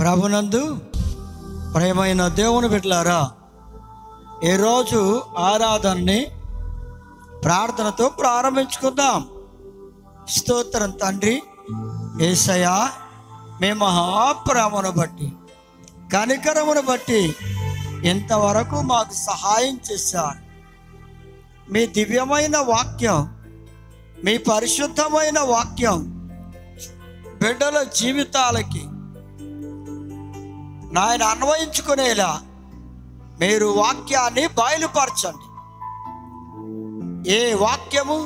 ప్రభునందు ప్రియమైన దేవుని బిడ్డలారా, ఈరోజు ఆరాధనని ప్రార్థనతో ప్రారంభించుకుందాం. స్తోత్రం తండ్రి యేసయ్యా, మీ మహాప్రేమను బట్టి, కనికరమును బట్టి ఇంతవరకు మాకు సహాయం చేశారు. మీ దివ్యమైన వాక్యం, మీ పరిశుద్ధమైన వాక్యం బిడ్డల జీవితాలకి నాయన అన్వయించుకునేలా మీరు వాక్యాన్ని బయలుపరచండి. ఏ వాక్యము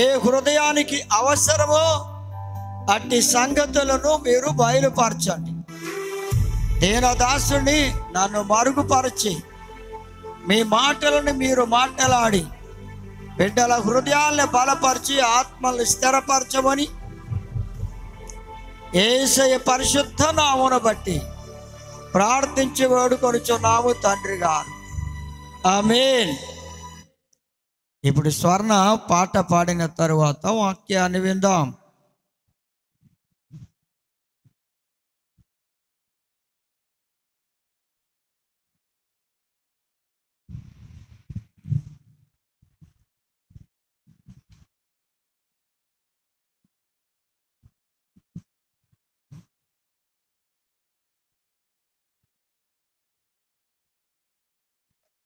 ఏ హృదయానికి అవసరమో అట్టి సంగతులను మీరు బయలుపరచండి. దీనదాసుని నన్ను మరుగుపరిచి మీ మాటలను మీరు మాట్లాడి బిడ్డల హృదయాల్ని బలపరిచి ఆత్మల్ని స్థిరపరచమని యేసయ్య పరిశుద్ధ నామమును బట్టి ప్రార్థించి వేడుకొనుచున్నాము తండ్రి గారు, ఆమేన్. ఇప్పుడు స్వర్ణ పాట పాడిన తరువాత వాక్యాన్ని విందాం.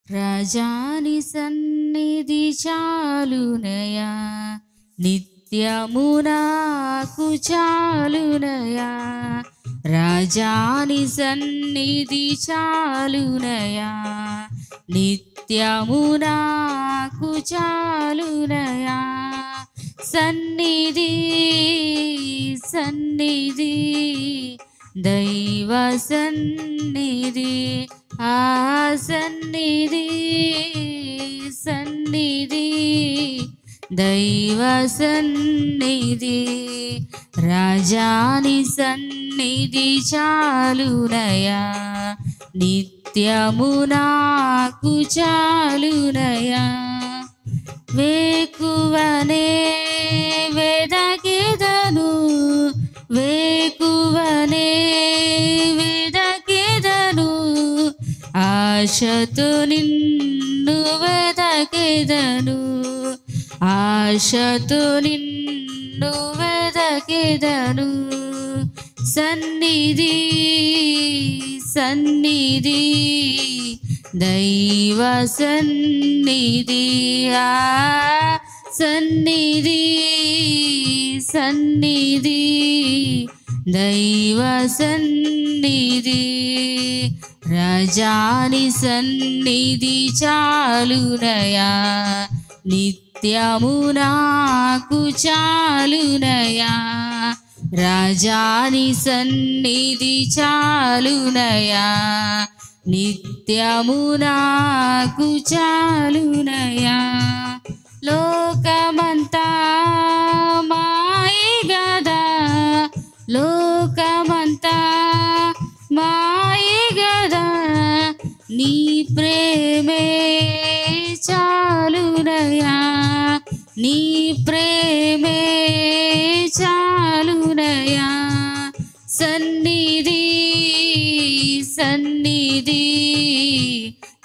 రాజాని సన్నిధి చాలునయా, నిత్యము నాకు చాలునయా. రాజాని సన్నిధి చాలునయా, నిత్యము నాకు చాలునయా. సన్నిధి సన్నిధి దైవ సన్నిధి, ఆ సన్నిధి సన్నిధి దైవ సన్నిధి. రాజాని సన్నిధి చాలునయా, నిత్యము నాకు చాలునయా. వేకువనే వెదకెదను, వేకువనే వెదకెదను, ఆశతో నిన్ను వెదకెదను, ఆశతో నిన్ను వెదకెదను. సన్నిధి సన్నిధి దైవ సన్నిధి, ఆ సన్నిధి సన్నిధి దైవ సన్నిధి. రాజాని సన్నిధి చాలునయా, నిత్యము నాకు చాలునయా. రాజాని సన్నిధి చాలునయా, నిత్యము నాకు చాలునయా. లోకమంతా మాయే గదా, లోకమంతా మాయే గదా, నీ ప్రేమే చాలునయా, నీ ప్రేమే చాలునయా. సన్నిధి సన్నిధి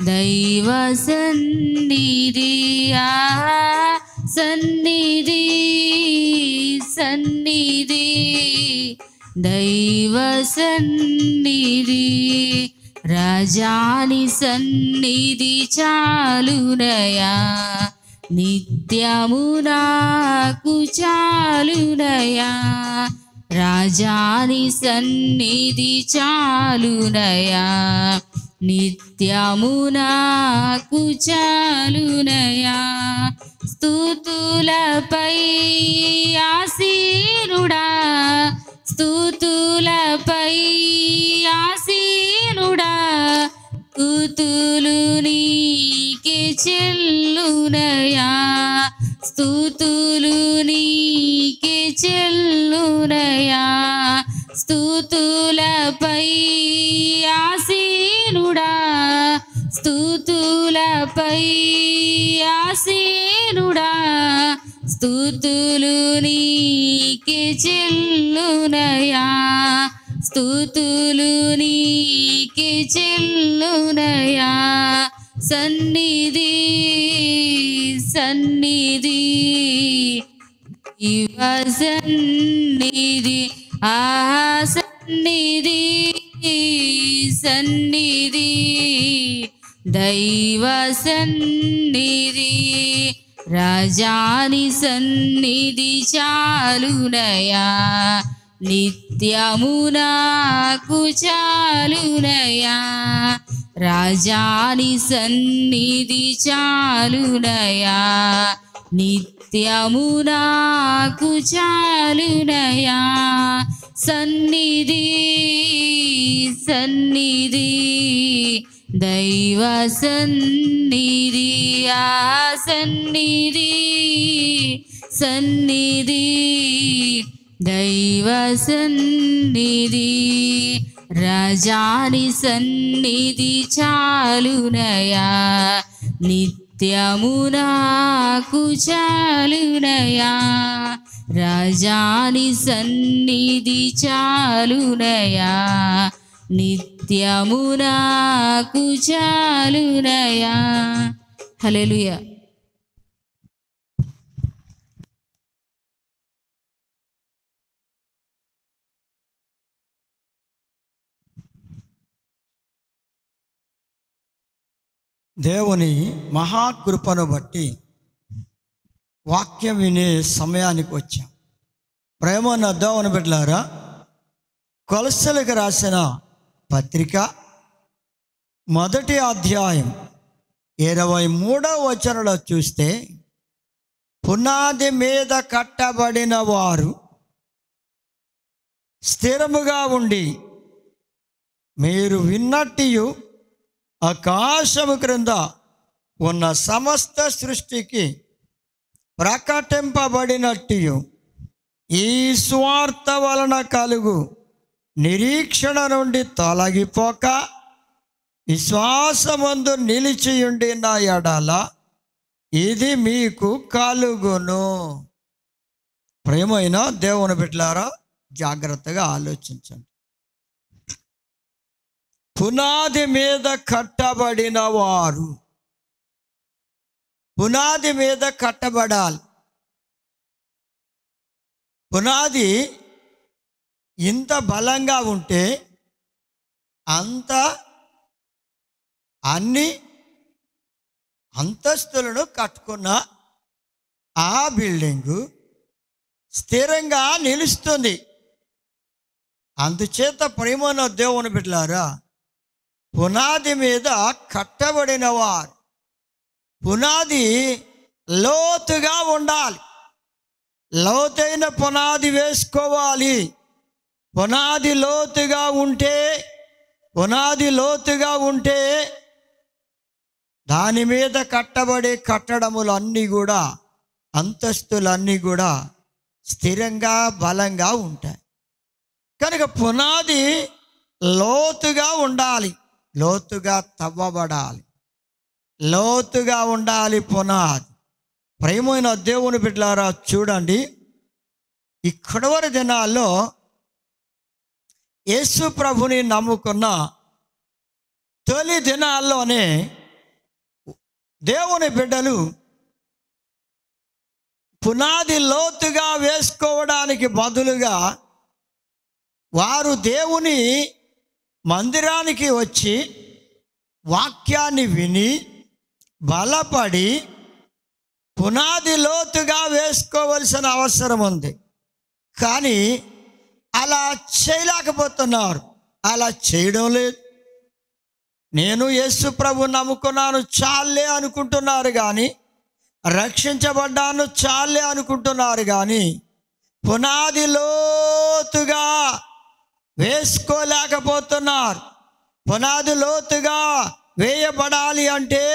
దైవ సన్నిధి, ఆ సన్నిధి సన్నిధి దైవ సన్నిధి. రాజాని సన్నిధి చాలునయా, నిత్యము నాకు చాలునయా. రాజాని సన్నిధి చాలునయా, నిత్యము నాకు చాలునయా. స్తుతులపై ఆసీనుడా, స్తుతులపై ఆసీనుడా, స్తుతులు నీకే చెల్లునయా, స్తుతులు నీకే చెల్లునయా. స్తుతులపై ఆసీనుడా, స్తుతులపై ఆసీనుడా, స్తుతులు నీకే చెల్లునయా. స్తుతులు నీకే చెల్లునయా సన్నిధి సన్నిధి ఇవ సన్నిధి ఆ సన్నిధి సన్నిధి దైవ సన్నిధి రాజాని సన్నిధి చాలునయా నిత్యము నాకు చాలునయా రాజాని సన్నిధి చాలునయా నిత్యము నాకు చాలునయా సన్నిధి సన్నిధి దైవ సన్నిధి ఆ సన్నిధి సన్నిధి దైవ సన్నిధి రాజాని సన్నిధి చాలునయా నిత్యము నాకు చాలునయా రాజాని సన్నిధి చాలునయా నిత్యము నాకు చాలునయా. హల్లెలూయా. దేవుని మహాకృపను బట్టి వాక్యం వినే సమయానికి వచ్చాం. ప్రేమన్న దేవుని బిడ్డలారా, కొలస్సలకు రాసిన పత్రిక 1వ అధ్యాయం 23వ వచనంలో చూస్తే, పునాది మీద కట్టబడిన వారు స్థిరముగా ఉండి మీరు విన్నట్టు ఆకాశము క్రింద ఉన్న సమస్త సృష్టికి ప్రకటింపబడినట్టు ఈ స్వార్థ వలన కలుగు నిరీక్షణ నుండి తొలగిపోక విశ్వాసమందు నిలిచియుండిన ఎడల ఇది మీకు కలుగును. ప్రియమైన దేవుని బిడ్డలారా, జాగ్రత్తగా ఆలోచించండి. పునాది మీద కట్టబడిన వారు పునాది మీద కట్టబడాలి. పునాది ఇంత బలంగా ఉంటే అంత అన్ని అంతస్తులను కట్టుకున్న ఆ బిల్డింగు స్థిరంగా నిలుస్తుంది. అందుచేత ప్రేమన్న దేవుని బిడ్డలారా, పునాది మీద కట్టబడిన వారు పునాది లోతుగా ఉండాలి. లోతైన పునాది వేసుకోవాలి. పునాది లోతుగా ఉంటే దాని మీద కట్టబడే కట్టడములన్నీ కూడా, అంతస్తులన్నీ కూడా స్థిరంగా బలంగా ఉంటాయి. కనుక పునాది లోతుగా ఉండాలి, లోతుగా తవ్వబడాలి, లోతుగా ఉండాలి పునాది. ప్రియమైన దేవుని బిడ్డలారా, చూడండి, ఈ కడవరి దినాల్లో యేసు ప్రభుని నమ్ముకున్న తొలి దినాల్లోనే దేవుని బిడ్డలు పునాది లోతుగా వేసుకోవడానికి బదులుగా వారు దేవుని మందిరానికి వచ్చి వాక్యాన్ని విని బలపడి పునాది లోతుగా వేసుకోవలసిన అవసరం ఉంది. కానీ అలా చేయలేకపోతున్నారు, అలా చేయడం లేదు. నేను యేసు ప్రభు నమ్ముకున్నాను చాలే అనుకుంటున్నారు, కానీ రక్షించబడ్డాను చాలే అనుకుంటున్నారు, కానీ పునాది లోతుగా వేసుకోలేకపోతున్నారు. పునాది లోతుగా వేయబడాలి అంటే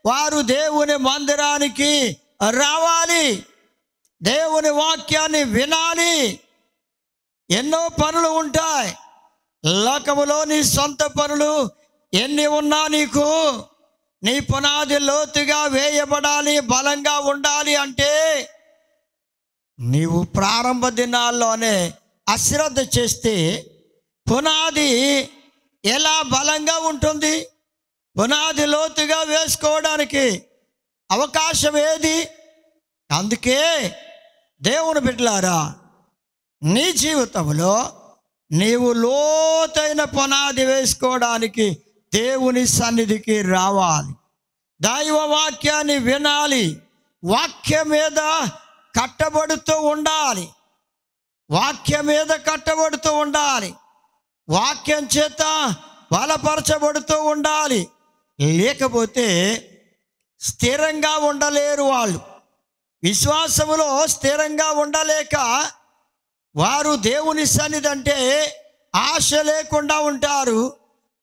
వారు దేవుని మందిరానికి రావాలి, దేవుని వాక్యాన్ని వినాలి. ఎన్నో పనులు ఉంటాయి లోకములో, నీ సొంత పనులు ఎన్ని ఉన్నా నీకు నీ పునాది లోతుగా వేయబడాలి, బలంగా ఉండాలి అంటే నీవు ప్రారంభ దినాల్లోనే అశ్రద్ధ చేస్తే పునాది ఎలా బలంగా ఉంటుంది? పునాది లోతుగా వేసుకోవడానికి అవకాశం ఏది? అందుకే దేవుని బిడ్డలారా, నీ జీవితంలో నీవు లోతైన పునాది వేసుకోవడానికి దేవుని సన్నిధికి రావాలి. దైవ వాక్యాన్ని వినాలి. వాక్యం మీద కట్టబడుతూ ఉండాలి. వాక్యం మీద కట్టబడుతూ ఉండాలి. వాక్యం చేత బలపరచబడుతూ ఉండాలి. లేకపోతే స్థిరంగా ఉండలేరు. వాళ్ళు విశ్వాసములో స్థిరంగా ఉండలేక వారు దేవుని సన్నిధి అంటే ఆశ లేకుండా ఉంటారు.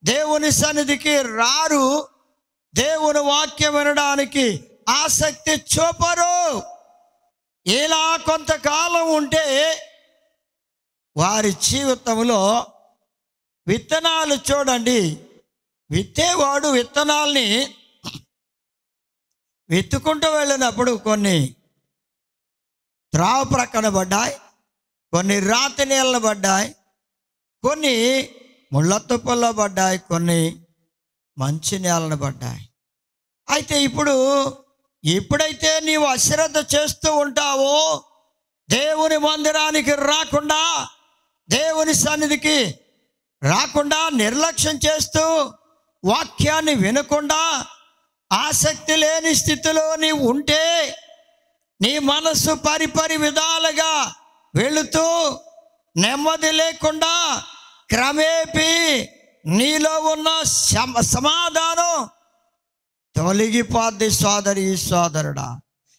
దేవుని సన్నిధికి రారు. దేవుని వాక్యం వినడానికి ఆసక్తి చూపరు. ఇలా కొంతకాలం ఉంటే వారి జీవితంలో విత్తనాలు చూడండి. విత్తేవాడు విత్తనాల్ని విత్తుకుంటూ వెళ్ళినప్పుడు కొన్ని త్రావు ప్రక్కన పడ్డాయి, కొన్ని రాతి నీళ్ళను పడ్డాయి, కొన్ని ముళ్ళ తుప్పల్లో పడ్డాయి, కొన్ని మంచి నేలను పడ్డాయి. అయితే ఎప్పుడైతే నీవు అశ్రద్ధ చేస్తూ ఉంటావో, దేవుని మందిరానికి రాకుండా, దేవుని సన్నిధికి రాకుండా, నిర్లక్ష్యం చేస్తూ, వాక్యాన్ని వినకుండా, ఆసక్తి లేని స్థితిలో నీవు ఉంటే, నీ మనస్సు పరిపరి విధాలుగా వెళుతూ నెమ్మది లేకుండా క్రమేపీ నీలో ఉన్న సమాధానం తొలగిపోద్ది సోదరి సోదరుడా.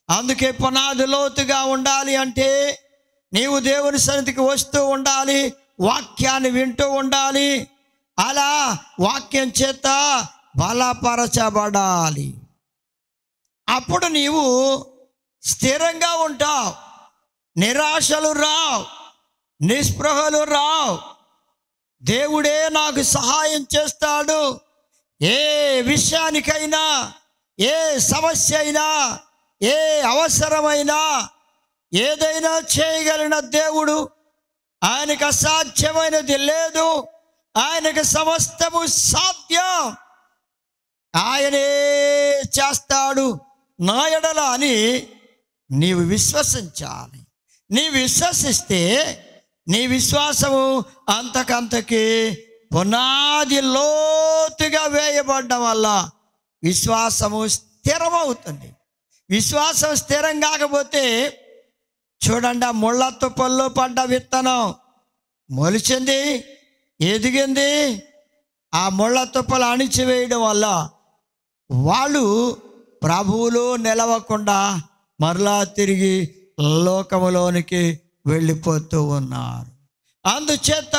అందుకే పునాది లోతుగా ఉండాలి అంటే నీవు దేవుని సన్నిధికి వస్తూ ఉండాలి, వాక్యాన్ని వింటూ ఉండాలి. అలా వాక్యం చేత బలపరచబడాలి. అప్పుడు నీవు స్థిరంగా ఉంటావు. నిరాశలు రావు, నిస్పృహలు రావు. దేవుడే నాకు సహాయం చేస్తాడు. ఏ విషయానికైనా, ఏ సమస్య అయినా, ఏ అవసరమైనా, ఏదైనా చేయగలిగిన దేవుడు. ఆయనకు అసాధ్యమైనది లేదు. ఆయనకు సమస్తము సాధ్యం. ఆయనే చేస్తాడు నా ఎడల అని నీవు విశ్వసించాలి. నీ విశ్వసిస్తే నీ విశ్వాసము అంతకంతకి పునాది లోతుగా వేయబడడం వల్ల విశ్వాసము స్థిరమవుతుంది. విశ్వాసం స్థిరం కాకపోతే చూడండి, ఆ ముళ్ళ తుప్పల్లో పడ్డ విత్తనం మొలిచింది, ఎదిగింది. ఆ ముళ్ళ తుప్పలు అణిచివేయడం వల్ల వాళ్ళు ప్రభువులో నిలవకుండా మరలా తిరిగి లోకములోనికి వెళ్ళిపోతూ ఉన్నారు. అందుచేత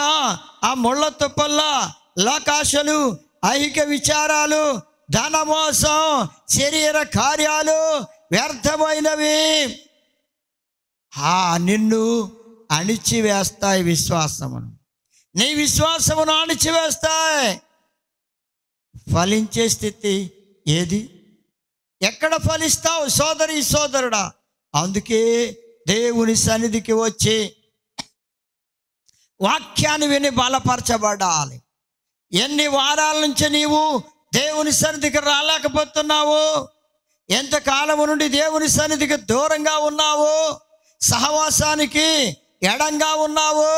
ఆ ముళ్ళ తుప్పల్లా లోకాశలు, ఐహిక విచారాలు, ధనమోసం, శరీర కార్యాలు వ్యర్థమైనవి నిన్ను అణిచివేస్తాయి. విశ్వాసమును, నీ విశ్వాసమును అణిచివేస్తాయి. ఫలించే స్థితి ఏది? ఎక్కడ ఫలిస్తావు సోదరి సోదరుడా? అందుకే దేవుని సన్నిధికి వచ్చి వాక్యాన్ని విని బలపరచబడాలి. ఎన్ని వారాల నుంచి నీవు దేవుని సన్నిధికి రాలేకపోతున్నావు? ఎంతకాలము నుండి దేవుని సన్నిధికి దూరంగా ఉన్నావు? సహవాసానికి ఎడంగా ఉన్నావు?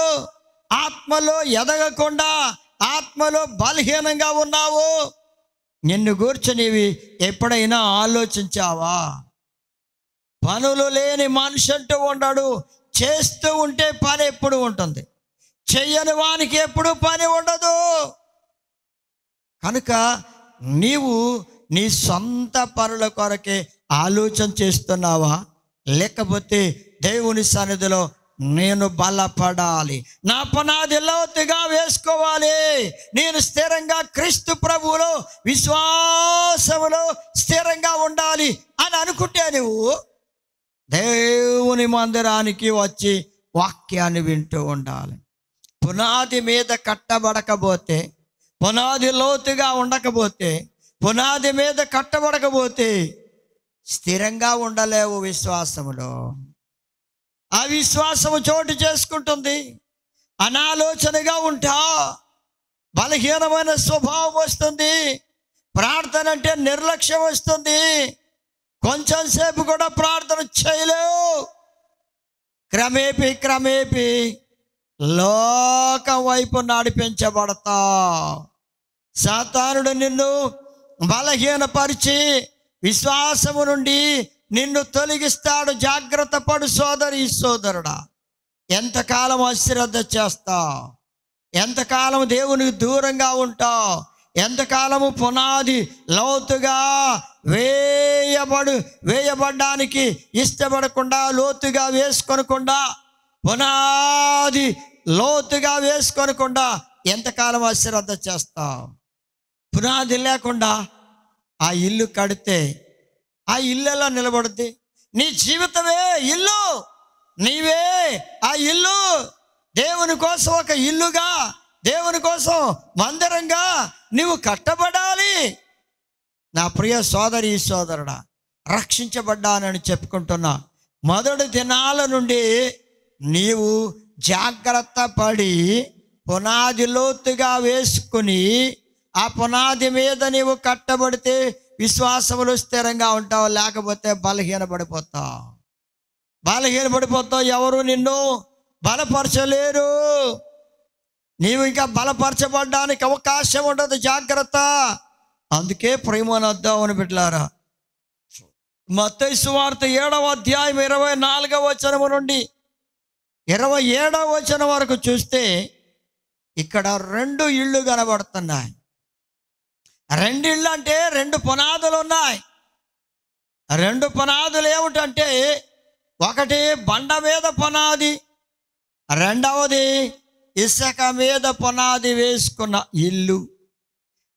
ఆత్మలో ఎదగకుండా, ఆత్మలో బలహీనంగా ఉన్నావు? నిన్ను గూర్చి నీవి ఎప్పుడైనా ఆలోచించావా? పనులు లేని మనిషి అంటూ ఉండడు. చేస్తూ ఉంటే పని ఎప్పుడు ఉంటుంది, చెయ్యని వానికి ఎప్పుడు పని ఉండదు. కనుక నీవు నీ సొంత పనుల కొరకే ఆలోచన చేస్తున్నావా? లేకపోతే దేవుని సన్నిధిలో నేను బలపడాలి, నా పునాది లోతుగా వేసుకోవాలి, నేను స్థిరంగా క్రీస్తు ప్రభువులో విశ్వాసములో స్థిరంగా ఉండాలి అని అనుకుంటే నువ్వు దేవుని మందిరానికి వచ్చి వాక్యాన్ని వింటూ ఉండాలి. పునాది మీద కట్టబడకపోతే, పునాది లోతుగా ఉండకపోతే, పునాది మీద కట్టబడకపోతే స్థిరంగా ఉండలేవు విశ్వాసములో. అవిశ్వాసము చోటు చేసుకుంటుంది. అనాలోచనగా ఉంటా, బలహీనమైన స్వభావం వస్తుంది. ప్రార్థన అంటే నిర్లక్ష్యం వస్తుంది. కొంచెం సేపు కూడా ప్రార్థన చేయలేవు. క్రమేపీ లోకం వైపు నడిపించబడతా. సాతానుడు నిన్ను బలహీనపరిచి విశ్వాసము నుండి నిన్ను తొలగిస్తాడు. జాగ్రత్త పడు సోదరుడా. ఎంతకాలం అశ్రద్ధ చేస్తావు? ఎంతకాలం దేవునికి దూరంగా ఉంటావు? ఎంతకాలము పునాది లోతుగా వేయబడ్డానికి ఇష్టపడకుండా, లోతుగా వేసుకొనకుండా, పునాది లోతుగా వేసుకొనకుండా ఎంతకాలం అశ్రద్ధ చేస్తావు? పునాది లేకుండా ఆ ఇల్లు కడితే ఆ ఇల్లు ఎలా నిలబడుద్ది? నీ జీవితమే ఇల్లు, నీవే ఆ ఇల్లు. దేవుని కోసం ఒక ఇల్లుగా, దేవుని కోసం మందిరంగా నీవు కట్టబడాలి. నా ప్రియ సోదరుడా, రక్షించబడ్డానని చెప్పుకుంటున్నా మొదటి దినాల నుండి నీవు జాగ్రత్త పడి పునాది లోతుగా వేసుకుని ఆ పునాది మీద నీవు కట్టబడితే విశ్వాసములు స్థిరంగా ఉంటావు. లేకపోతే బలహీనపడిపోతావు. ఎవరు నిన్ను బలపరచలేరు. నీవు ఇంకా బలపరచబడ్డానికి అవకాశం ఉండదు. జాగ్రత్త. అందుకే ప్రేమనొద్దామని బిడ్డలారా, మత్తయి సువార్త 7వ అధ్యాయం 24వ వచనము నుండి 27వ వచనం వరకు చూస్తే ఇక్కడ 2 ఇళ్ళు కనబడుతున్నాయి. 2 ఇళ్ళు అంటే 2 పునాదులు ఉన్నాయి. 2 పునాదులు ఏమిటంటే, ఒకటి బండ మీద పునాది, రెండవది ఇసుక మీద పునాది వేసుకున్న ఇల్లు.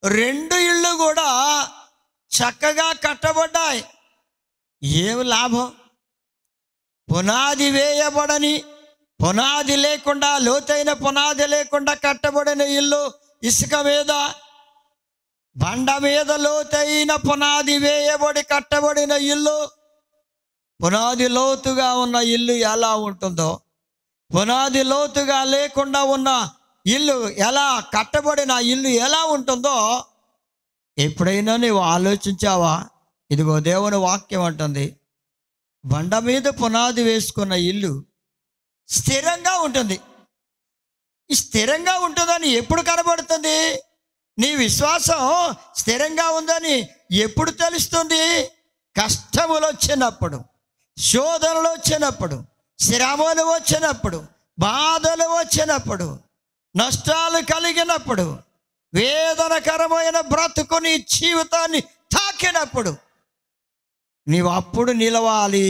2 ఇళ్ళు కూడా చక్కగా కట్టబడ్డాయి. ఏమి లాభం? పునాది వేయబడని, పునాది లేకుండా, లోతైన పునాది లేకుండా కట్టబడిన ఇల్లు ఇసుక మీద, బండ మీద లోతైన పునాది వేయబడి కట్టబడిన ఇల్లు. పునాది లోతుగా ఉన్న ఇల్లు ఎలా ఉంటుందో, పునాది లోతుగా లేకుండా ఉన్న ఇల్లు ఎలా, కట్టబడిన ఇల్లు ఎలా ఉంటుందో ఎప్పుడైనా నీవు ఆలోచించావా? ఇదిగో దేవుని వాక్యం అంటుంది, బండ మీద పునాది వేసుకున్న ఇల్లు స్థిరంగా ఉంటుంది. ఈ స్థిరంగా ఉంటుందని ఎప్పుడు కనబడుతుంది? నీ విశ్వాసం స్థిరంగా ఉందని ఎప్పుడు తెలుస్తుంది? కష్టములు వచ్చినప్పుడు, శోధనలు వచ్చినప్పుడు, శ్రమలు వచ్చినప్పుడు, బాధలు వచ్చినప్పుడు, నష్టాలు కలిగినప్పుడు, వేదనకరమైన బ్రతుకు నీ జీవితాన్ని తాకినప్పుడు నీవు అప్పుడు నిలవాలి.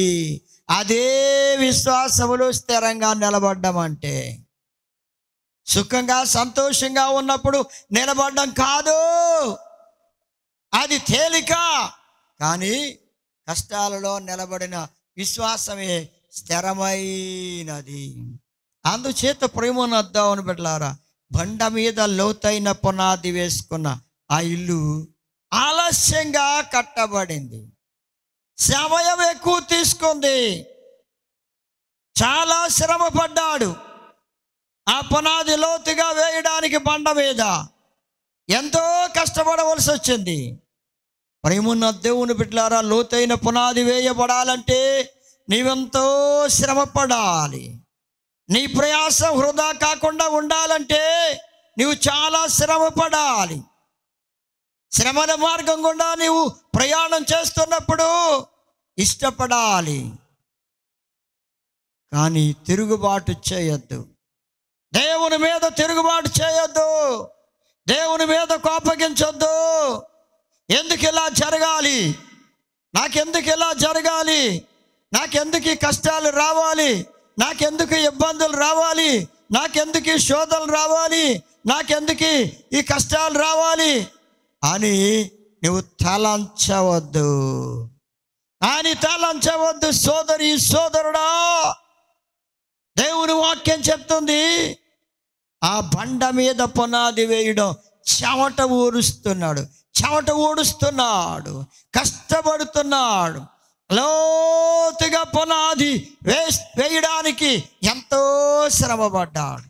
అదే విశ్వాసములు స్థిరంగా నిలబడ్డం అంటే. సుఖంగా సంతోషంగా ఉన్నప్పుడు నిలబడ్డం కాదు, అది తేలిక. కానీ కష్టాలలో నిలబడిన విశ్వాసమే స్థిరమైనది. అందుచేత ప్రేమనొద్దామని బిడ్డలారా, బండ మీద లోతైన పునాది వేసుకున్న ఆ ఇల్లు ఆలస్యంగా కట్టబడింది. సమయం ఎక్కువ తీసుకుంది. చాలా శ్రమ పడ్డాడు ఆ పునాది లోతుగా వేయడానికి. బండ మీద ఎంతో కష్టపడవలసి వచ్చింది. ప్రేమన్న దేవుని బిడ్డలారా, లోతైన పునాది వేయబడాలంటే నీవెంతో శ్రమ పడాలి. నీ ప్రయాసం వృధా కాకుండా ఉండాలంటే నీవు చాలా శ్రమ పడాలి. శ్రమల మార్గం గుండా నీవు ప్రయాణం చేస్తున్నప్పుడు ఇష్టపడాలి. కానీ తిరుగుబాటు చేయొద్దు. దేవుని మీద తిరుగుబాటు చేయొద్దు. దేవుని మీద కోపగించొద్దు. ఎందుకు ఇలా జరగాలి? నాకెందుకు ఇలా జరగాలి? నాకెందుకు ఈ కష్టాలు రావాలి? నాకెందుకు ఇబ్బందులు రావాలి? నాకెందుకు ఈ శోధనలు రావాలి? నాకెందుకు ఈ కష్టాలు రావాలి అని నువ్వు తలంచవద్దు. సోదరుడా, దేవుని వాక్యం చెప్తుంది, ఆ బండ మీద పునాది వేయడం చెమట ఊడుస్తున్నాడు, కష్టపడుతున్నాడు. లోతుగా పునాది వేయడానికి ఎంతో శ్రమపడ్డాడు.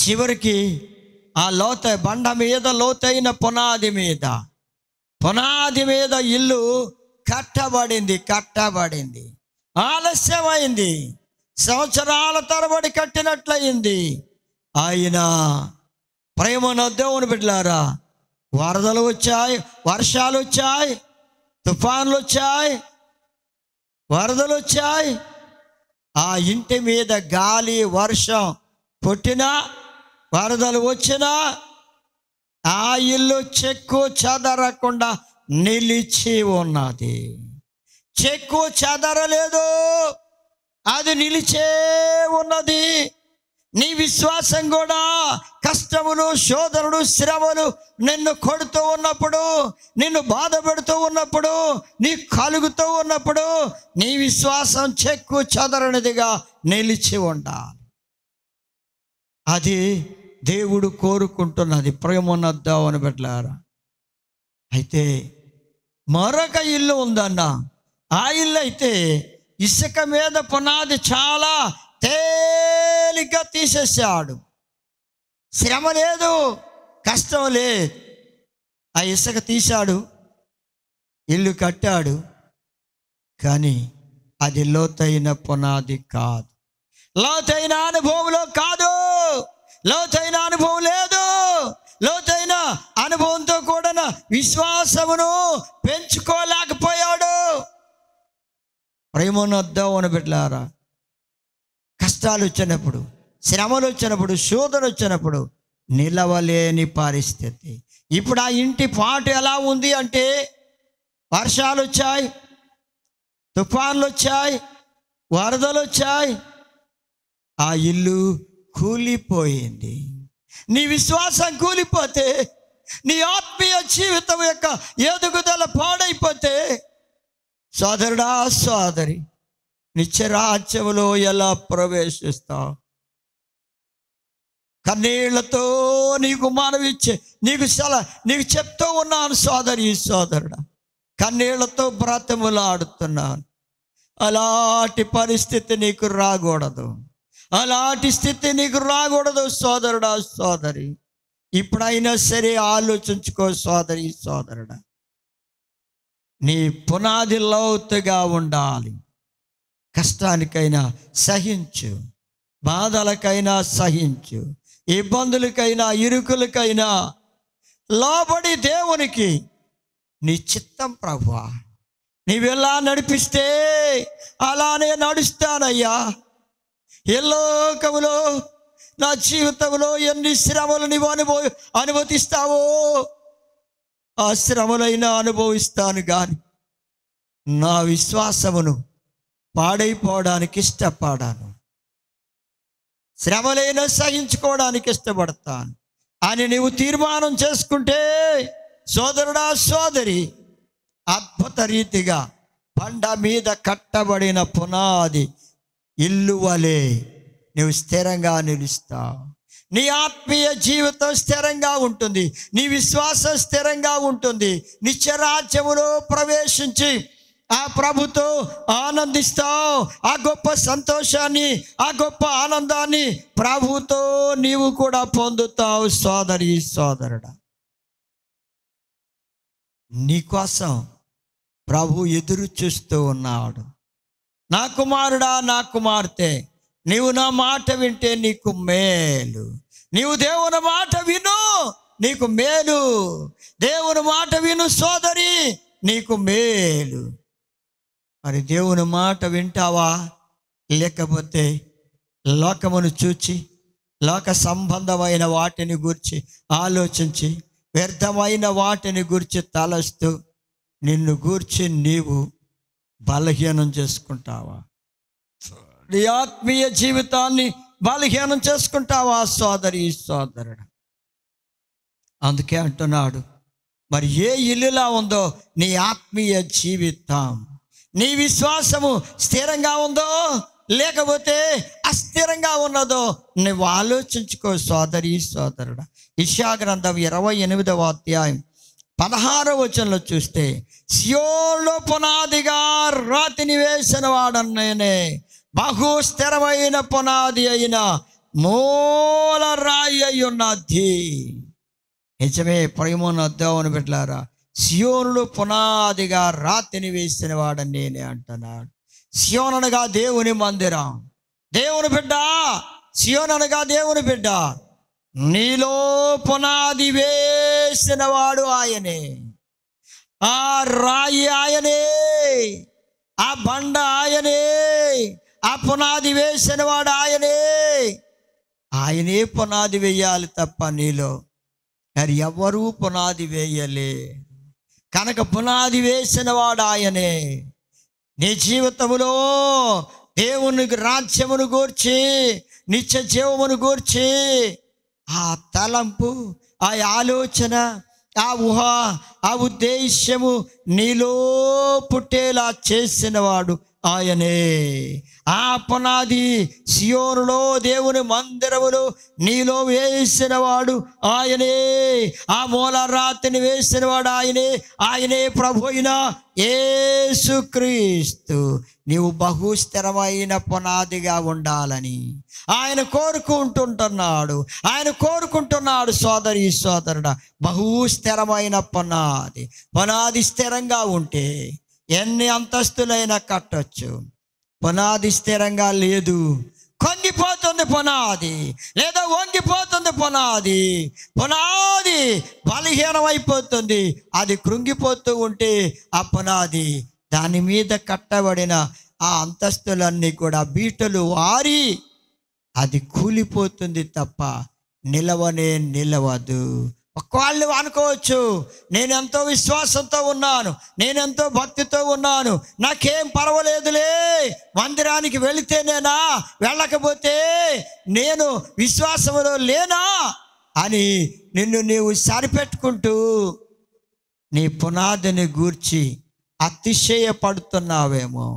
చివరికి ఆ బండ మీద లోతైన పునాది మీద ఇల్లు కట్టబడింది. ఆలస్యమైంది, సంవత్సరాల తరబడి కట్టినట్లయింది. ఆయన ప్రేమను దేవుని బిడ్డలారా, వరదలు వచ్చాయి, వర్షాలు వచ్చాయి, తుఫాన్లు వచ్చాయి, వరదలు వచ్చాయి. ఆ ఇంటి మీద గాలి వర్షం కొట్టినా, వరదలు వచ్చినా ఆ ఇల్లు చెక్కు చెదరకుండా నిలిచి ఉన్నది. చెక్కు చెదరలేదు, అది నిలిచే ఉన్నది. నీ విశ్వాసం కూడా కష్టములు, శోధనలు, శ్రమలు నిన్ను కొడుతూ ఉన్నప్పుడు, నిన్ను బాధ పెడుతూ ఉన్నప్పుడు, నీ కలుగుతూ ఉన్నప్పుడు నీ విశ్వాసం చెక్కు చెదరనిదిగా నిలిచి ఉండాలి. అది దేవుడు కోరుకుంటున్నది. ప్రేమన్న దేవుని బిడ్డలారా, అయితే మరొక ఇల్లు ఉందన్న. ఆ ఇల్లు అయితే ఇసుక మీద పునాది చాలా తేలిగ్గా తీసేసాడు. శ్రమ లేదు, కష్టం లేదు. ఆ ఇసుక తీశాడు, ఇల్లు కట్టాడు. కానీ అది లోతైన పునాది కాదు, లోతైన అనుభవంలో కాదు, లోతైన అనుభవం లేదు. లోతైన అనుభవంతో కూడా విశ్వాసమును పెంచుకోలేకపోయాడు. ప్రేమనొద్దామని బిడ్డలారా, కష్టాలు వచ్చినప్పుడు, శ్రమలు వచ్చినప్పుడు, శోధన వచ్చినప్పుడు నిలవలేని పరిస్థితి. ఇప్పుడు ఆ ఇంటి పాటు ఎలా ఉంది అంటే, వర్షాలు వచ్చాయి, తుఫాన్లు వచ్చాయి, వరదలు వచ్చాయి, ఆ ఇల్లు కూలిపోయింది. నీ విశ్వాసం కూలిపోతే, నీ ఆత్మీయ జీవితం యొక్క ఎదుగుదల పాడైపోతే, సోదరుడా సోదరి, నిత్యరాజ్యములో ఎలా ప్రవేశిస్తావు? కన్నీళ్లతో నీకు మనవిచ్చే నీకు చెప్తూ ఉన్నాను సోదరి, సోదరుడా, కన్నీళ్లతో బ్రతిమలాడుతున్నాను. అలాంటి పరిస్థితి నీకు రాకూడదు, అలాంటి స్థితి నీకు రాకూడదు సోదరుడా సోదరి. ఇప్పుడైనా సరే ఆలోచించుకో సోదరి సోదరుడా. నీ పునాది లోతుగా ఉండాలి. కష్టానికైనా సహించు, బాధలకైనా సహించు, ఇబ్బందులకైనా ఇరుకులకైనా లోబడి దేవునికి నీ చిత్తం ప్రభువా, నీవెలా నడిపిస్తే అలానే నడుస్తానయ్యా. ఏ లోకములో నా జీవితంలో ఎన్ని శ్రమలు నీవు అనుమతిస్తావో ఆ శ్రమలైనా అనుభవిస్తాను, కానీ నా విశ్వాసమును పాడైపోవడానికి ఇష్టపడాను, శ్రమలైనా సహించుకోవడానికి ఇష్టపడతాను అని నీవు తీర్మానం చేసుకుంటే సోదరుడా సోదరి, అద్భుత రీతిగా బండ మీద కట్టబడిన పునాది ఇల్లు వలె నువ్వు స్థిరంగా నిలుస్తావు. నీ ఆత్మీయ జీవితం స్థిరంగా ఉంటుంది, నీ విశ్వాసం స్థిరంగా ఉంటుంది. నిత్యరాజ్యములో ప్రవేశించి ఆ ప్రభుతో ఆనందిస్తావు. ఆ గొప్ప సంతోషాన్ని, ఆ గొప్ప ఆనందాన్ని ప్రభుతో నీవు కూడా పొందుతావు సోదరి సోదరుడా. నీకోసం ప్రభు ఎదురు చూస్తూ ఉన్నాడు. నా కుమారుడా, నా కుమార్తె, నీవు నా మాట వింటే నీకు మేలు. నీవు దేవుని మాట విను, నీకు మేలు. దేవుని మాట విను సోదరి, నీకు మేలు. మరి దేవుని మాట వింటావా? లేకపోతే లోకమును చూచి, లోక సంబంధమైన వాటిని గూర్చి ఆలోచించి, వ్యర్థమైన వాటిని గూర్చి తలస్తూ నిన్ను గూర్చి నీవు బలహీనం చేసుకుంటావా? నీ ఆత్మీయ జీవితాన్ని బలహీనం చేసుకుంటావా సోదరి సోదరుడు? అందుకే అంటున్నాడు, మరి ఏ ఇల్లులా ఉందో నీ ఆత్మీయ జీవితం, నీ విశ్వాసము స్థిరంగా ఉందో లేకపోతే అస్థిరంగా ఉన్నదో నువ్వు ఆలోచించుకో సోదరి సోదరుడు. యెషయా గ్రంథం 28వ అధ్యాయం 16వ వచనంలో చూస్తే, సియోనులో పునాదిగా రాతిని వేసిన వాడను నేనే, బహు స్థిరమైన పునాది అయిన మూల రాయి అయి ఉన్నది. నిజమే ప్రేమను దేవుని బిడ్డలారా, సియోనులో పునాదిగా రాతిని వేసిన వాడని నేనే అంటున్నాడు. సియోను అనగా దేవుని మందిరం. దేవుని బిడ్డ, సియోను అనగా దేవుని బిడ్డ. నీలో పునాది వేసిన వాడు ఆయనే. ఆ రాయి ఆయనే, ఆ బండ ఆయనే, ఆ పునాది వేసిన వాడు ఆయనే. ఆయనే పునాది వేయాలి తప్ప నీలో మరి ఎవరూ పునాది వేయలే. కనుక పునాది వేసిన వాడు ఆయనే. నీ జీవితంలో దేవుని రాజ్యమును గూర్చి, నిత్య జీవమును గూర్చి ఆ తలంపు, ఆ ఆలోచన, ఆ ఊహ, ఆ ఉద్దేశ్యము నీలో పుట్టేలా చేసినవాడు ఆయనే. ఆ పునాది సియోనులో దేవుని మందిరములో నీలో వేసినవాడు ఆయనే. ఆ మూల రాతిని వేసినవాడు ఆయనే. ఆయనే ప్రభు అయిన యేసుక్రీస్తు. నీవు బహుస్థిరమైన పునాదిగా ఉండాలని ఆయన కోరుకుంటున్నాడు. ఆయన కోరుకుంటున్నాడు సోదరి సోదరుడా. బహుస్థిరమైన పునాది. పునాది స్థిరంగా ఉంటే ఎన్ని అంతస్తులైనా కట్టొచ్చు. పునాది స్థిరంగా లేదు, కొంగిపోతుంది పునాది, లేదా వంగిపోతుంది పునాది. పునాది బలహీనమైపోతుంది. అది కృంగిపోతూ ఉంటే ఆ పునాది, దాని మీద కట్టబడిన ఆ అంతస్తులన్నీ కూడా బీటలు వారి అది కూలిపోతుంది తప్ప నిలవనే నిలవదు. ఒకళ్ళు అనుకోవచ్చు, నేను ఎంతో విశ్వాసంతో ఉన్నాను, నేనెంతో భక్తితో ఉన్నాను, నాకేం పర్వాలేదులే, మందిరానికి వెళితేనేనా, వెళ్ళకపోతే నేను విశ్వాసంలో లేనా అని నిన్ను నీవు సరిపెట్టుకుంటూ నీ పునాదిని గూర్చి అతిశయపడుతున్నావేమో.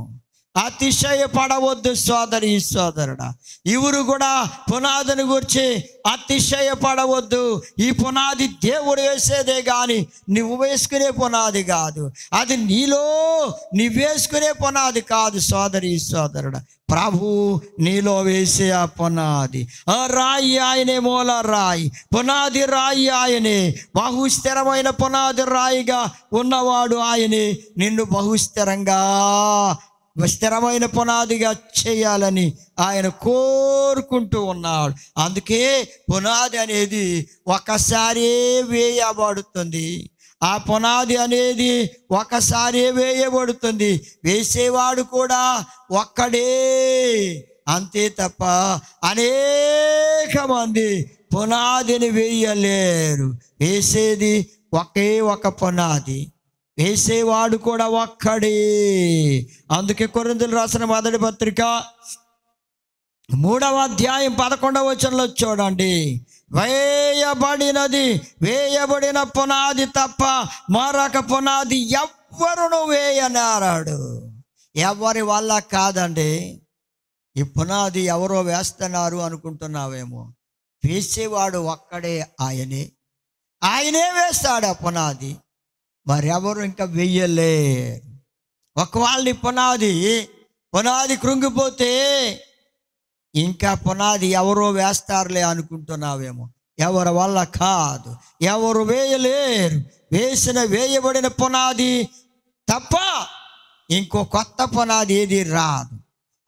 అతిశయపడవద్దు సోదరి సోదరుడా. ఇవురు కూడా పునాదిని గురించి అతిశయపడవద్దు. ఈ పునాది దేవుడు వేసేదే కానీ నువ్వు వేసుకునే పునాది కాదు. అది నీలో నువ్వు వేసుకునే పునాది కాదు సోదరి సోదరుడా. ప్రభు నీలో వేసే ఆ పునాది. ఆ రాయి ఆయనే, మూల రాయి, పునాది రాయి ఆయనే. బహుస్థిరమైన పునాది రాయిగా ఉన్నవాడు ఆయనే. నిన్ను బహుస్థిరంగా స్థిరమైన పునాదిగా చేయాలని ఆయన కోరుకుంటూ ఉన్నాడు. అందుకే పునాది అనేది ఒకసారి వేయబడుతుంది. ఆ పునాది అనేది ఒకసారి వేయబడుతుంది. వేసేవాడు కూడా ఒక్కడే, అంతే తప్ప అనేక మంది పునాదిని వేయలేరు. వేసేది ఒకే ఒక పునాది, వేసేవాడు కూడా ఒక్కడే. అందుకే కొరింథీయులకు రాసిన మొదటి పత్రిక 3వ అధ్యాయం 11వ వచనంలో చూడండి. వేయబడిన పునాది తప్ప మరొక పునాది ఎవ్వరును వేయనారాడు. ఎవరి వల్ల కాదండి. ఈ పునాది ఎవరో వేస్తున్నారు అనుకుంటున్నావేమో. వేసేవాడు ఒక్కడే ఆయనే. ఆయనే వేస్తాడు ఆ పునాది, మరెవరు ఇంకా వెయ్యలేరు. ఒకవేళ పునాది కృంగిపోతే ఇంకా పునాది ఎవరో వేస్తారులే అనుకుంటున్నావేమో. ఎవరి వల్ల కాదు, ఎవరు వేయలేరు. వేయబడిన పునాది తప్ప ఇంకో కొత్త పునాది ఏది రాదు.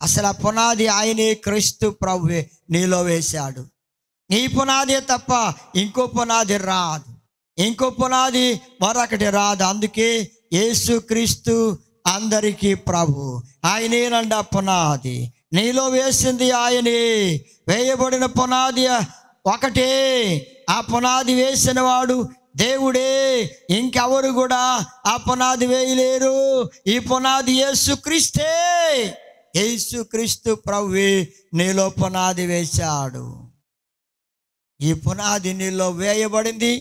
అసలు ఆ పునాది ఆయనే, క్రీస్తు ప్రభువే నీలో వేశాడు. ఈ పునాదే తప్ప ఇంకో పునాది రాదు. ఇంకో పునాది మరొకటి రాదు. అందుకే యేసుక్రీస్తు అందరికీ ప్రభు. ఆయనేనండి ఆ పునాది. నీలో వేసింది ఆయనే. వేయబడిన పునాది ఒకటే. ఆ పునాది వేసిన వాడు దేవుడే. ఇంకెవరు కూడా ఆ పునాది వేయలేరు. ఈ పునాది యేసుక్రీస్తే. యేసుక్రీస్తు ప్రభువే నీలో పునాది వేశాడు. ఈ పునాది నీలో వేయబడింది.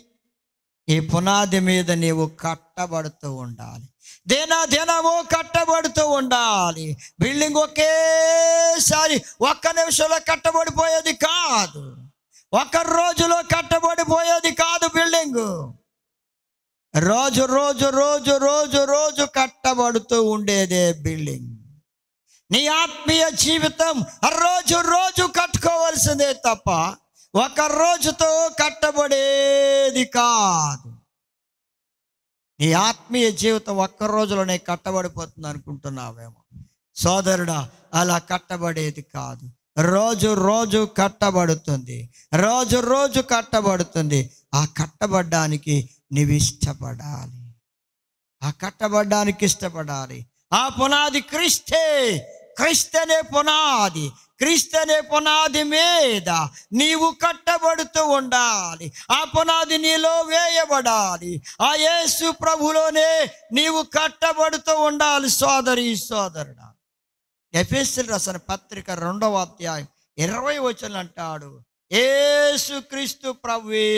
ఈ పునాది మీద నీవు కట్టబడుతూ ఉండాలి. దినదినము కట్టబడుతూ ఉండాలి. బిల్డింగ్ ఒకేసారి ఒక్క నిమిషంలో కట్టబడిపోయేది కాదు. ఒక రోజులో కట్టబడిపోయేది కాదు. బిల్డింగ్ రోజు రోజు రోజు రోజు రోజు కట్టబడుతూ ఉండేదే బిల్డింగ్. నీ ఆత్మీయ జీవితం రోజు రోజు కట్టుకోవాల్సిందే తప్ప ఒక రోజుతో కట్టబడేది కాదు. నీ ఆత్మీయ జీవితం ఒక్క రోజులోనే కట్టబడిపోతుంది అనుకుంటున్నావేమో. సోదరుడా, అలా కట్టబడేది కాదు. రోజు రోజు కట్టబడుతుంది, రోజు రోజు కట్టబడుతుంది. ఆ కట్టబడ్డానికి నీవు ఇష్టపడాలి, ఆ కట్టబడ్డానికి ఇష్టపడాలి. ఆ పునాది క్రీస్తే. క్రీస్తనే పునాది. క్రీస్తనే పునాది మీద నీవు కట్టబడుతూ ఉండాలి. ఆ పునాది నీలో వేయబడాలి. ఆ యేసు ప్రభులోనే నీవు కట్టబడుతూ ఉండాలి. సోదరి సోదరుడా, ఎఫెసీయులకు రాసిన పత్రిక 2వ అధ్యాయం 20వ వచనం అంటాడు, యేసు క్రీస్తు ప్రభువే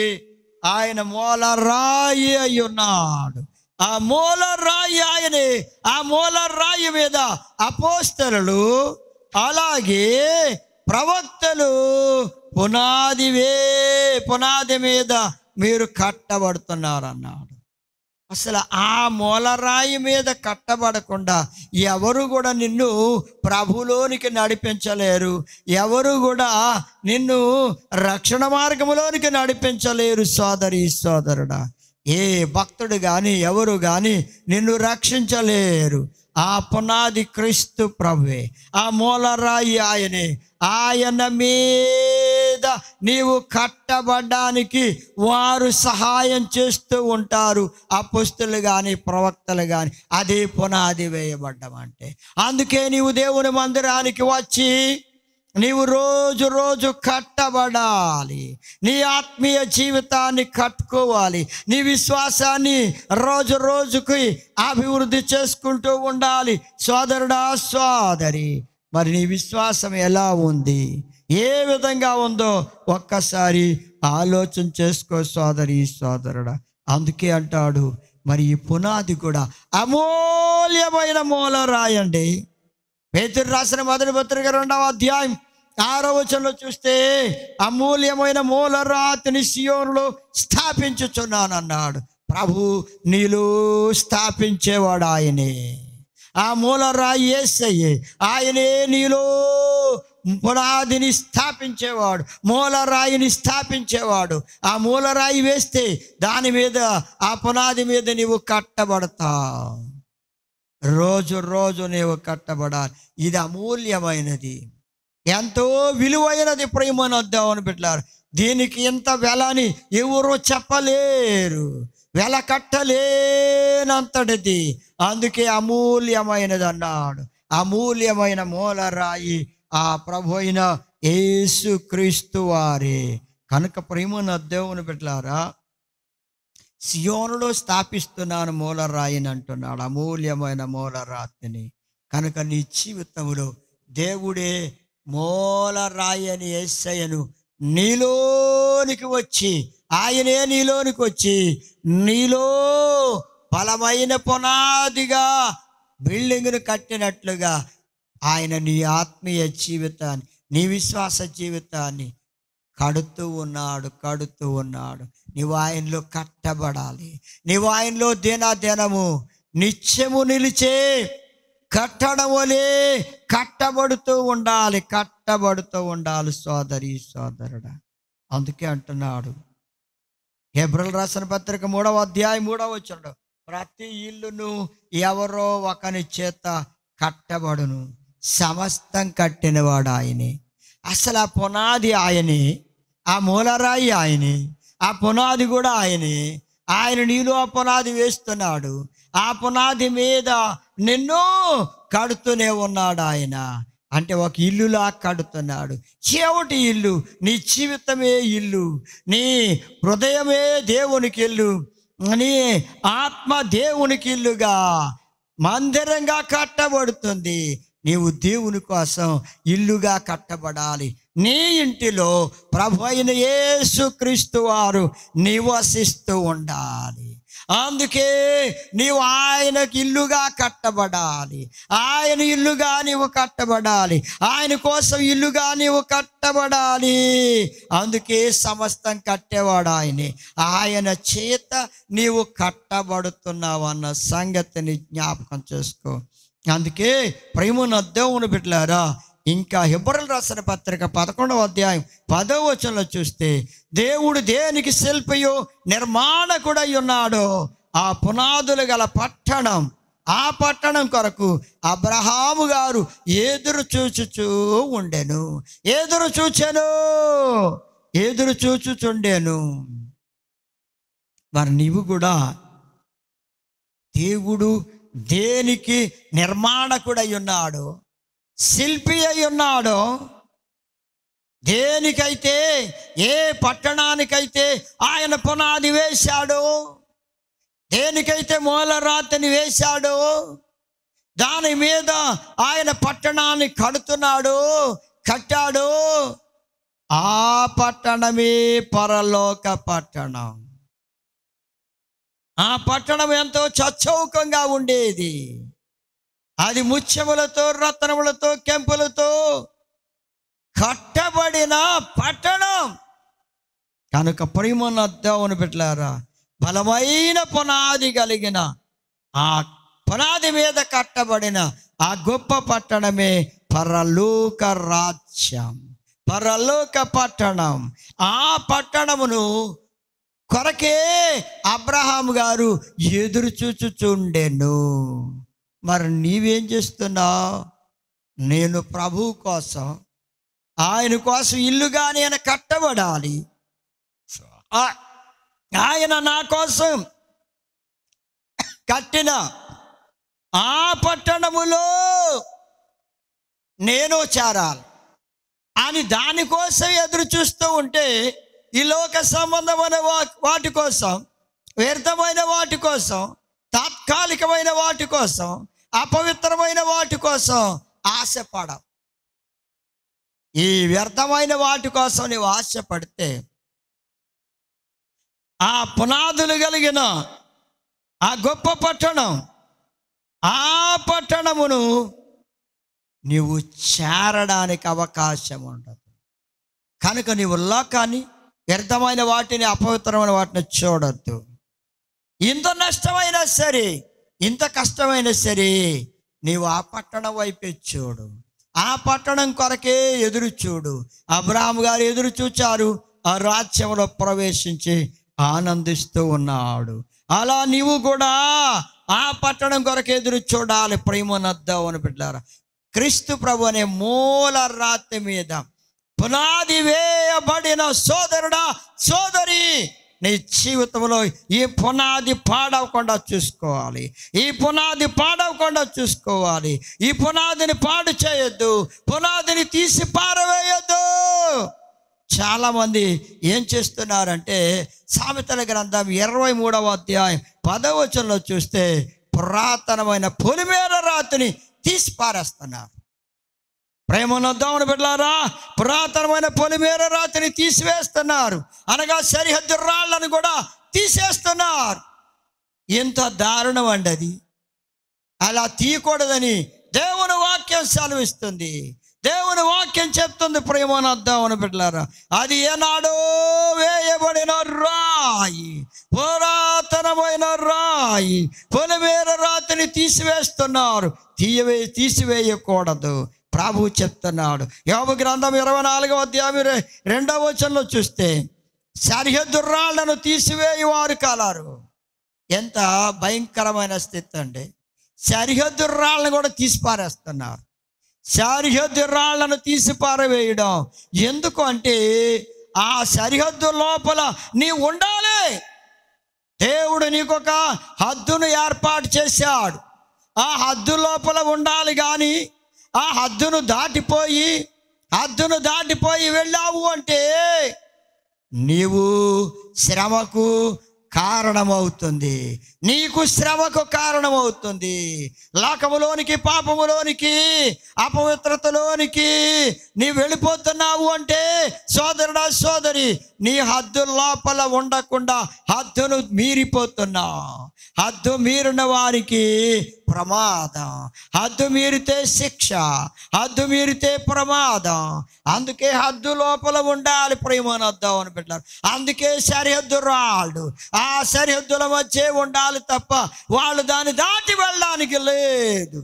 ఆయన మూల రాయి అయి ఉన్నాడు. ఆ మూల రాయి ఆయనే. ఆ మూల రాయి మీద అపోస్తలులు అలాగే ప్రవక్తలు పునాది మీద మీరు కట్టబడుతున్నారు అన్నాడు. అసలు ఆ మూలరాయి మీద కట్టబడకుండా ఎవరు కూడా నిన్ను ప్రభులోనికి నడిపించలేరు. ఎవరు కూడా నిన్ను రక్షణ మార్గంలోనికి నడిపించలేరు. సోదరి సోదరుడా, ఏ భక్తుడు కానీ ఎవరు కానీ నిన్ను రక్షించలేరు. ఆ పునాది క్రీస్తు ప్రభువే. ఆ మూలరాయి ఆయనే. ఆయన మీద నీవు కట్టబడ్డానికి వారు సహాయం చేస్తూ ఉంటారు. అపోస్తలులు కానీ ప్రవక్తలు కానీ. అదే పునాది వేయబడ్డం అంటే. అందుకే నీవు దేవుని మందిరానికి వచ్చి నీవు రోజు రోజు కట్టబడాలి. నీ ఆత్మీయ జీవితాన్ని కట్టుకోవాలి. నీ విశ్వాసాన్ని రోజు రోజుకి అభివృద్ధి చేసుకుంటూ ఉండాలి. సోదరుడా సోదరి, మరి నీ విశ్వాసం ఎలా ఉంది, ఏ విధంగా ఉందో ఒక్కసారి ఆలోచన చేసుకో సోదరి సోదరుడా. అందుకే అంటాడు, మరి ఈ పునాది కూడా అమూల్యమైన మూల రాయండి. పేతురు రాసిన మొదటి పత్రిక 2వ అధ్యాయం 6వ వచనంలో చూస్తే, అమూల్యమైన మూలరాతిని సియోనులో స్థాపించుచున్నానన్నాడు. ప్రభు నీలో స్థాపించేవాడు ఆయనే. ఆ మూలరాయి యేసయ్యే. ఆయనే నీలో పునాదిని స్థాపించేవాడు, మూలరాయిని స్థాపించేవాడు. ఆ మూలరాయి వేస్తే దాని మీద, ఆ పునాది మీద నీవు కట్టబడతావు. రోజు రోజు నీవు కట్టబడాలి. ఇది అమూల్యమైనది, ఎంతో విలువైనది. ప్రియమైన దేవుని బిడ్డలారా, దీనికి ఇంత వెలని ఎవరు చెప్పలేరు, వెల కట్టలేనంతటిది. అందుకే అమూల్యమైనది అన్నాడు. అమూల్యమైన మూలరాయి ఆ ప్రభు అయిన యేసు క్రీస్తు వారే. కనుక ప్రియమైన దేవుని బిడ్డలారా, సియోనులో స్థాపిస్తున్నాను మూలరాయిని అంటున్నాడు, అమూల్యమైన మూలరాతిని. కనుక నీ జీవితంలో దేవుడే మూలరాయి అని యేసయ్యను నీలోనికి వచ్చి, ఆయనే నీలోనికి వచ్చి నీలో బలమైన పునాదిగా బిల్డింగ్ను కట్టినట్లుగా ఆయన నీ ఆత్మీయ జీవితాన్ని, నీ విశ్వాస జీవితాన్ని కడుతూ ఉన్నాడు. నీవు ఆయనలో కట్టబడాలి. నీవు ఆయనలో దినదినము నిత్యము నిలిచే కట్టడం వలె కట్టబడుతూ ఉండాలి సోదరి సోదరుడా. అందుకే అంటున్నాడు హెబ్రీయులకు రాసిన పత్రిక 3వ అధ్యాయం 3వ వచనం, ప్రతి ఇల్లును ఎవరో ఒకని చేత కట్టబడును, సమస్తం కట్టినవాడు ఆయనే. అసలు ఆ పునాది ఆయనే, ఆ మూలరాయి ఆయనే, ఆ పునాది కూడా ఆయనే. ఆయన నీలో ఆ పునాది వేస్తున్నాడు. ఆ పునాది మీద నిన్ను కడుతూనే ఉన్నాడు ఆయన. అంటే ఒక ఇల్లులా కడుతున్నాడు. చెవిటి ఇల్లు, నీ జీవితమే ఇల్లు, నీ హృదయమే దేవునికి ఇల్లు, నీ ఆత్మ దేవునికి ఇల్లుగా మందిరంగా కట్టబడుతుంది. నీవు దేవుని కోసం ఇల్లుగా కట్టబడాలి. నీ ఇంటిలో ప్రభు అయిన యేసు క్రీస్తు వారు నివసిస్తూ ఉండాలి. అందుకే నీవు ఆయనకి ఇల్లుగా కట్టబడాలి. ఆయన ఇల్లుగా నీవు కట్టబడాలి. ఆయన కోసం ఇల్లుగా నీవు కట్టబడాలి. అందుకే సమస్తం కట్టేవాడు ఆయనే. ఆయన చేత నీవు కట్టబడుతున్నావు అన్న సంగతిని జ్ఞాపకం చేసుకో. అందుకే ప్రేమను దేవుని బిడ్డలారా, ఇంకా హెబ్రీయులకు రాసిన పత్రిక 11వ అధ్యాయం 10వ వచనంలో చూస్తే, దేవుడు దేనికి శిల్పియో నిర్మాణకుడై ఉన్నాడో ఆ పునాదులు గల పట్టణం, ఆ పట్టణం కొరకు అబ్రహాము గారు ఎదురు చూచుచుండెను. మరి నీవు కూడా దేవుడు దేనికి నిర్మాణకుడై ఉన్నాడో, శిల్పి అయి ఉన్నాడో, దేనికైతే, ఏ పట్టణానికైతే ఆయన పునాది వేశాడో, దేనికైతే మూలరాతిని వేశాడో, దాని మీద ఆయన పట్టణాన్ని కట్టాడో, ఆ పట్టణమే పరలోక పట్టణం. ఆ పట్టణం ఎంతో చచ్చౌకంగా ఉండేది. అది ముత్యములతో, రత్నములతో, కెంపులతో కట్టబడిన పట్టణం. కనుక ప్రియమైన దేవుని బిడ్డలారా, బలమైన పునాది కలిగిన ఆ పునాది మీద కట్టబడిన ఆ గొప్ప పట్టణమే పరలోక రాజ్యం, పరలోక పట్టణం. ఆ పట్టణమును కొరకే అబ్రహాము గారు ఎదురు చూచుచుండెను. మరి నీవేం చేస్తున్నావు? నేను ప్రభువు కోసం, ఆయన కోసం ఇల్లుగా నేను కట్టబడాలి. ఆయన నా కోసం కట్టిన ఆ పట్టణములో నేను చేరాలి అని దానికోసం ఎదురు చూస్తూ ఉంటే, ఈ లోక సంబంధమైన వాటి కోసం, వ్యర్థమైన వాటి కోసం, తాత్కాలికమైన వాటి కోసం, అపవిత్రమైన వాటి కోసం ఆశపడం. ఈ వ్యర్థమైన వాటి కోసం నీవు ఆశపడితే, ఆ పునాదులు కలిగిన ఆ గొప్ప పట్టణం, ఆ పట్టణమును నీవు చేరడానికి అవకాశం ఉండదు. కనుక నీవు లోకాన్ని, వ్యర్థమైన వాటిని, అపవిత్రమైన వాటిని చూడొద్దు. ఇంత నష్టమైనా సరే, ఇంత కష్టమైనా సరే, నీవు ఆ పట్టణం వైపే చూడు, ఆ పట్టణం కొరకే ఎదురు చూడు. అబ్రహాము గారు ఎదురు చూచారు, ఆ రాజ్యంలో ప్రవేశించి ఆనందిస్తూ ఉన్నాడు. అలా నీవు కూడా ఆ పట్టణం కొరకు ఎదురు చూడాలి. ప్రేమనద్దామని బిడ్డారా, క్రీస్తు ప్రభు అనే మూల రాతి మీద పునాది వేయబడిన సోదరుడా, సోదరి, నీ జీవితంలో ఈ పునాది పాడవకుండా చూసుకోవాలి. ఈ పునాది పాడవకుండా చూసుకోవాలి. ఈ పునాదిని పాడు చేయొద్దు, పునాదిని తీసి పారవేయొద్దు. చాలామంది ఏం చేస్తున్నారంటే, సామెతల గ్రంథం 23వ అధ్యాయం 10వ వచనంలో చూస్తే, పురాతనమైన పొలిమేర రాతిని తీసి పారేస్తున్నారు. ప్రేమనొద్దామని బిడ్డలారా, పురాతనమైన పొలిమేర రాతిని తీసివేస్తున్నారు, అనగా సరిహద్దు రాళ్లను కూడా తీసేస్తున్నారు. ఎంత దారుణం అండి అది. అలా తీయకూడదని దేవుని వాక్యం సెలవిస్తుంది. దేవుని వాక్యం చెప్తుంది. ప్రేమనొద్దామని బిడ్డలారా, అది ఏనాడో వేయబడిన రాయి, పురాతనమైన రాయి, పొలిమేర రాతిని తీసివేస్తున్నారు. తీసివేయకూడదు. ప్రభువు చెప్తున్నాడు. యోబు గ్రంథం 24వ అధ్యాయం 2వ వచనంలో చూస్తే, సరిహద్దు రాళ్లను తీసివేయవారు కలరు. ఎంత భయంకరమైన స్థితి అండి. సరిహద్దు రాళ్ళను కూడా తీసి పారేస్తున్నారు. సరిహద్దు రాళ్లను తీసి పారవేయడం ఎందుకు అంటే, ఆ సరిహద్దు లోపల నీ ఉండాలి. దేవుడు నీకొక హద్దును ఏర్పాటు చేశాడు. ఆ హద్దు లోపల ఉండాలి. కానీ ఆ హద్దును దాటిపోయి వెళ్ళావు అంటే నీవు శ్రమకు కారణమవుతుంది. నీకు శ్రమకు కారణమవుతుంది. లోకములోనికి, పాపములోనికి, అపవిత్రతలోనికి నీ వెళ్ళిపోతున్నావు అంటే, సోదరుడా, సోదరి, నీ హద్దు లోపల ఉండకుండా హద్దును మీరిపోతున్నావు. హద్దు మీరిన వారికి ప్రమాదం. హద్దు మీరితే శిక్ష, హద్దు మీరితే ప్రమాదం. అందుకే హద్దు లోపల ఉండాలి. ప్రేమనొద్దాం అని పెట్టారు. అందుకే సరిహద్దు రాళ్ళు ఆ సరిహద్దుల మధ్య ఉండాలి తప్ప వాళ్ళు దాన్ని దాటి వెళ్ళడానికి లేదు.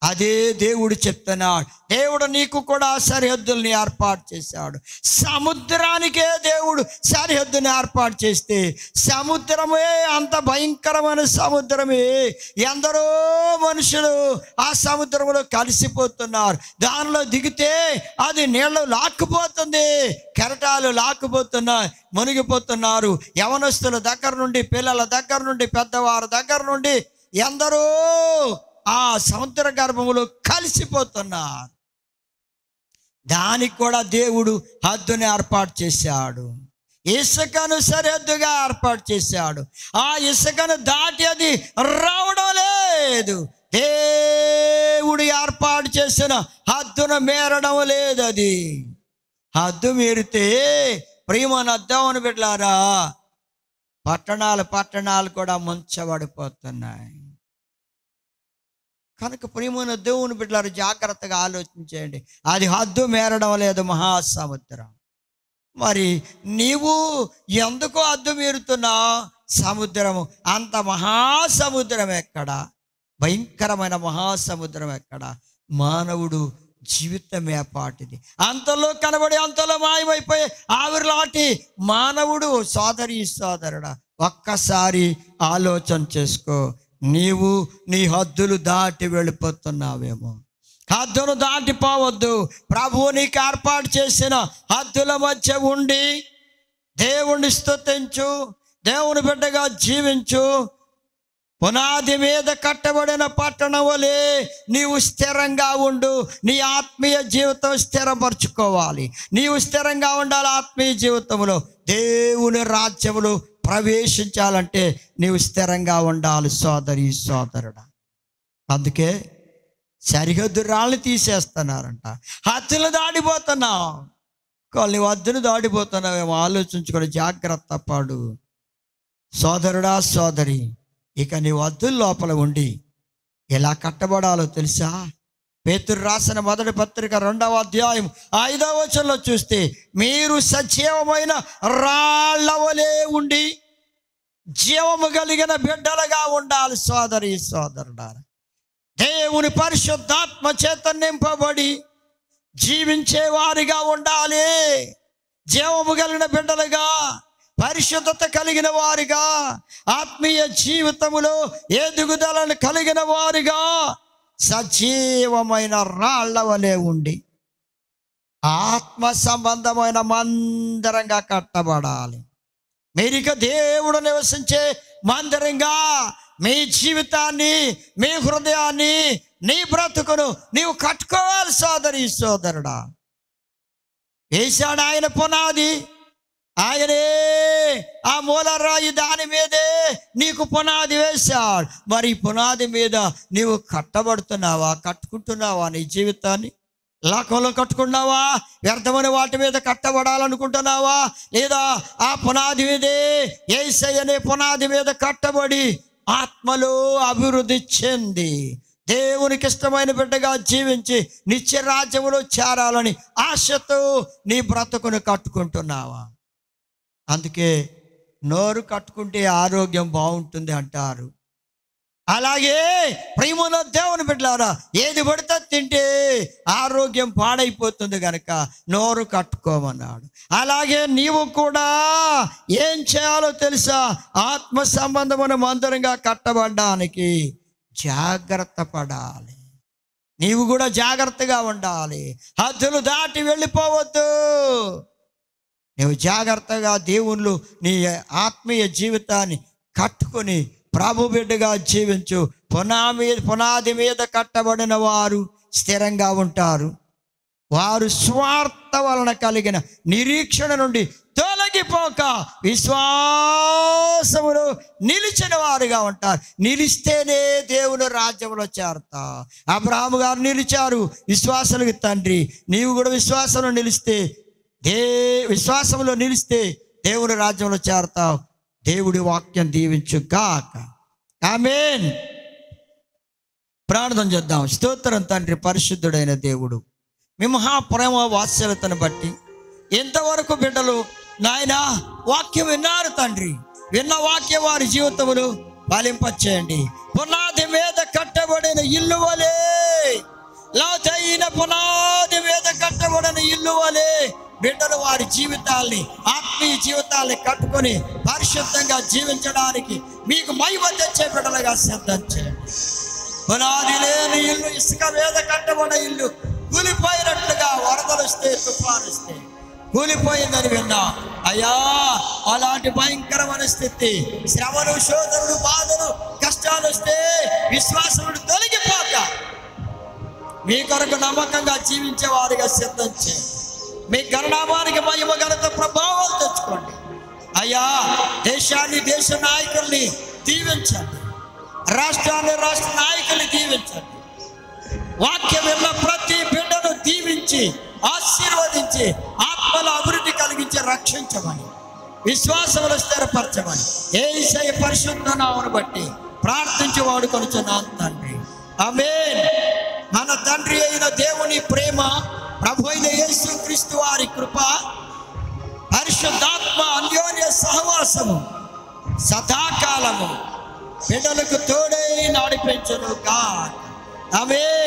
అదే దేవుడు చెప్తున్నాడు. దేవుడు నీకు కూడా సరిహద్దుల్ని ఏర్పాటు చేశాడు. సముద్రానికే దేవుడు సరిహద్దుని ఏర్పాటు చేస్తే సముద్రమే అంత భయంకరమైన సముద్రమే, ఎందరో మనుషులు ఆ సముద్రంలో కలిసిపోతున్నారు. దానిలో దిగితే అది నీళ్లు లాక్కుపోతుంది, కెరటాలు లాక్కుపోతున్నాయి, మునిగిపోతున్నారు. యవనస్తుల దగ్గర నుండి, పిల్లల దగ్గర నుండి, పెద్దవారి దగ్గర నుండి ఎందరో ఆ సముద్ర గర్భములో కలిసిపోతున్నారు. దానికి కూడా దేవుడు హద్దుని ఏర్పాటు చేశాడు. ఇసుకను సరిహద్దుగా ఏర్పాటు చేశాడు. ఆ ఇసుకను దాటి అది రావడం లేదు. దేవుడు ఏర్పాటు చేసిన హద్దును మీరడం లేదు. అది హద్దు మీరితే ప్రియమైన దేవుని బిడ్డలారా, పట్టణాలు కూడా ముంచబడిపోతున్నాయి. కనుక ప్రియమైన దేవుని బిడ్డలారా, జాగ్రత్తగా ఆలోచించేయండి. అది హద్దు మేరడం లేదు, మహాసముద్రం. మరి నీవు ఎందుకు హద్దు మీరుతున్నావు? సముద్రము, అంత మహాసముద్రం ఎక్కడ? భయంకరమైన మహాసముద్రం ఎక్కడ? మానవుడు జీవితమే పాటిది. అంతలో కనబడి అంతలో మాయమైపోయే ఆవిరిలాంటి మానవుడు. సోదరుడా, ఒక్కసారి ఆలోచన చేసుకో. నీవు నీ హద్దులు దాటి వెళ్ళిపోతున్నావేమో. హద్దును దాటిపోవద్దు. ప్రభువు నీకు ఏర్పాటు చేసిన హద్దుల మధ్య ఉండి దేవుణ్ణి స్తుతించు, దేవుని బిడ్డగా జీవించు. పునాది మీద కట్టబడిన పట్టణం వలె నీవు స్థిరంగా ఉండు. నీ ఆత్మీయ జీవితం స్థిరపరచుకోవాలి. నీవు స్థిరంగా ఉండాలి. ఆత్మీయ జీవితంలో దేవుని రాజ్యములో ప్రవేశించాలంటే నీవు స్థిరంగా ఉండాలి సోదరుడా. అందుకే సరిహద్దు రాళ్ళని తీసేస్తున్నారంట. హద్దులు దాడిపోతున్నావు. నీవు హద్దులు దాడిపోతున్నావేమో ఆలోచించుకొని జాగ్రత్త పడు సోదరుడా, సోదరి. ఇక నీవు హద్దుల లోపల ఉండి ఎలా కట్టబడాలో తెలుసా? పేతురు రాసిన మొదటి పత్రిక 2వ అధ్యాయం 5వ వచనంలో చూస్తే, మీరు సజీవమైన రాళ్ల వలె ఉండి జీవము కలిగిన బిడ్డలుగా ఉండాలి. సోదరుడా, దేవుని పరిశుద్ధాత్మ చేత నింపబడి జీవించే వారిగా ఉండాలి. జీవము కలిగిన బిడ్డలుగా, పరిశుద్ధత కలిగిన వారిగా, ఆత్మీయ జీవితములో ఎదుగుదలను కలిగిన వారిగా, సజీవమైన రాళ్ల వలె ఉండి ఆత్మ సంబంధమైన మందిరంగా కట్టబడాలి. మీరిక దేవుడు నివసించే మందిరంగా మీ జీవితాన్ని, మీ హృదయాన్ని, నీ బ్రతుకును నీవు కట్టుకోవాలి. సోదరుడా, వేశాడు ఆయన పునాది. ఆయనే ఆ మూలరాయి, దాని మీదే నీకు పునాది వేశాడు. మరి ఈ పునాది మీద నీవు కట్టబడుతున్నావా? కట్టుకుంటున్నావా నీ జీవితాన్ని? లోకంలో కట్టుకున్నావా? వ్యర్థమైన వాటి మీద కట్టబడాలనుకుంటున్నావా? లేదా ఆ పునాది మీదే, యేసయ్య అనే పునాది మీద కట్టబడి ఆత్మలో అభివృద్ధి చెంది దేవునికి ఇష్టమైన బిడ్డగా జీవించి నిత్య రాజ్యములో చేరాలని ఆశతో నీ బ్రతుకును కట్టుకుంటున్నావా? అందుకే నోరు కట్టుకుంటే ఆరోగ్యం బాగుంటుంది అంటారు. అలాగే ప్రియమైన దేవుని బిడ్డలారా, ఏది పడితే తింటే ఆరోగ్యం పాడైపోతుంది కనుక నోరు కట్టుకోమన్నాడు. అలాగే నీవు కూడా ఏం చేయాలో తెలుసా? ఆత్మ సంబంధమైన మందిరంగా కట్టబడ్డానికి జాగ్రత్త పడాలి. నీవు కూడా జాగ్రత్తగా ఉండాలి. హద్దులు దాటి వెళ్ళిపోవద్దు. నీవు జాగ్రత్తగా దేవుళ్ళు నీ ఆత్మీయ జీవితాన్ని కట్టుకొని ప్రభు బిడ్డగా జీవించు. పునాది మీద కట్టబడిన వారు స్థిరంగా ఉంటారు. వారు స్వార్థ వలన కలిగిన నిరీక్షణ నుండి తొలగిపోక విశ్వాసములో నిలిచిన వారుగా ఉంటారు. నిలిస్తేనే దేవుని రాజ్యంలో చేరతావు. అబ్రహాము గారు నిలిచారు, విశ్వాసులకు తండ్రి. నీవు కూడా విశ్వాసంలో నిలిస్తే, విశ్వాసంలో నిలిస్తే దేవుని రాజ్యంలో చేరతావు. దేవుడి వాక్యం దీవించు గాక. ఆమేన్. ప్రార్థన చేద్దాం. స్తోత్రం తండ్రి, పరిశుద్ధుడైన దేవుడు, మీ మహాప్రేమ వాత్సల్యతను బట్టి ఎంతవరకు బిడ్డలు నాయన వాక్యం విన్నారు తండ్రి. విన్న వాక్యం వారి జీవితములు ఫలింపచేయండి. పునాది మీద కట్ట కట్టబడిన ఇల్లు వలె, లోతైన పునాది మీద కట్టబడిన ఇల్లు వలె బిడ్డలు వారి జీవితాల్ని, ఆత్మీయ జీవితాల్ని కట్టుకొని పరిశుద్ధంగా జీవించడానికి మీకు మహిమ తెచ్చే బిడ్డలుగా సిద్ధం చేయండి. పునాది లేని ఇల్లు, ఇసుక మీద కట్టబడిన ఇల్లు కూలిపోయినట్లుగా వరదలు వస్తే, తుఫాను వస్తే కూలిపోయిందని విన్నా. అయ్యా, అలాంటి భయంకరమైన స్థితి, శ్రమలు, శోధనలు, బాధలు, కష్టాలు వస్తే విశ్వాసముడు తొలగిపోక మీ కొరకు నమ్మకంగా జీవించే వారిగా సిద్ధం చేయండి. మీ గణనామానికి మహిమ, ఘనత, ప్రభావాలు తెచ్చుకోండి. అయ్యా, దేశాన్ని, దేశ నాయకుల్ని దీవించండి. రాష్ట్రాన్ని, రాష్ట్ర నాయకుల్ని దీవించండి. వాక్యం విన్న ప్రతి బిడ్డను దీవించి ఆశీర్వదించి ఆత్మల అభివృద్ధి కలిగించి రక్షించమని, విశ్వాసములు స్థిరపరచమని యేసయ్య పరిశుద్ధ నామమును బట్టి ప్రార్థించి వాడుకొనుచున్నాను తండ్రి. ఆమేన్. మన తండ్రి అయిన దేవుని ప్రేమ, ప్రభు అయిన యేసుక్రీస్తు వారి కృప, పరిశుద్ధాత్మ అన్యోన్య సహవాసము సదాకాలము బిడ్డలకు తోడై నడిపించును గాక. ఆమేన్.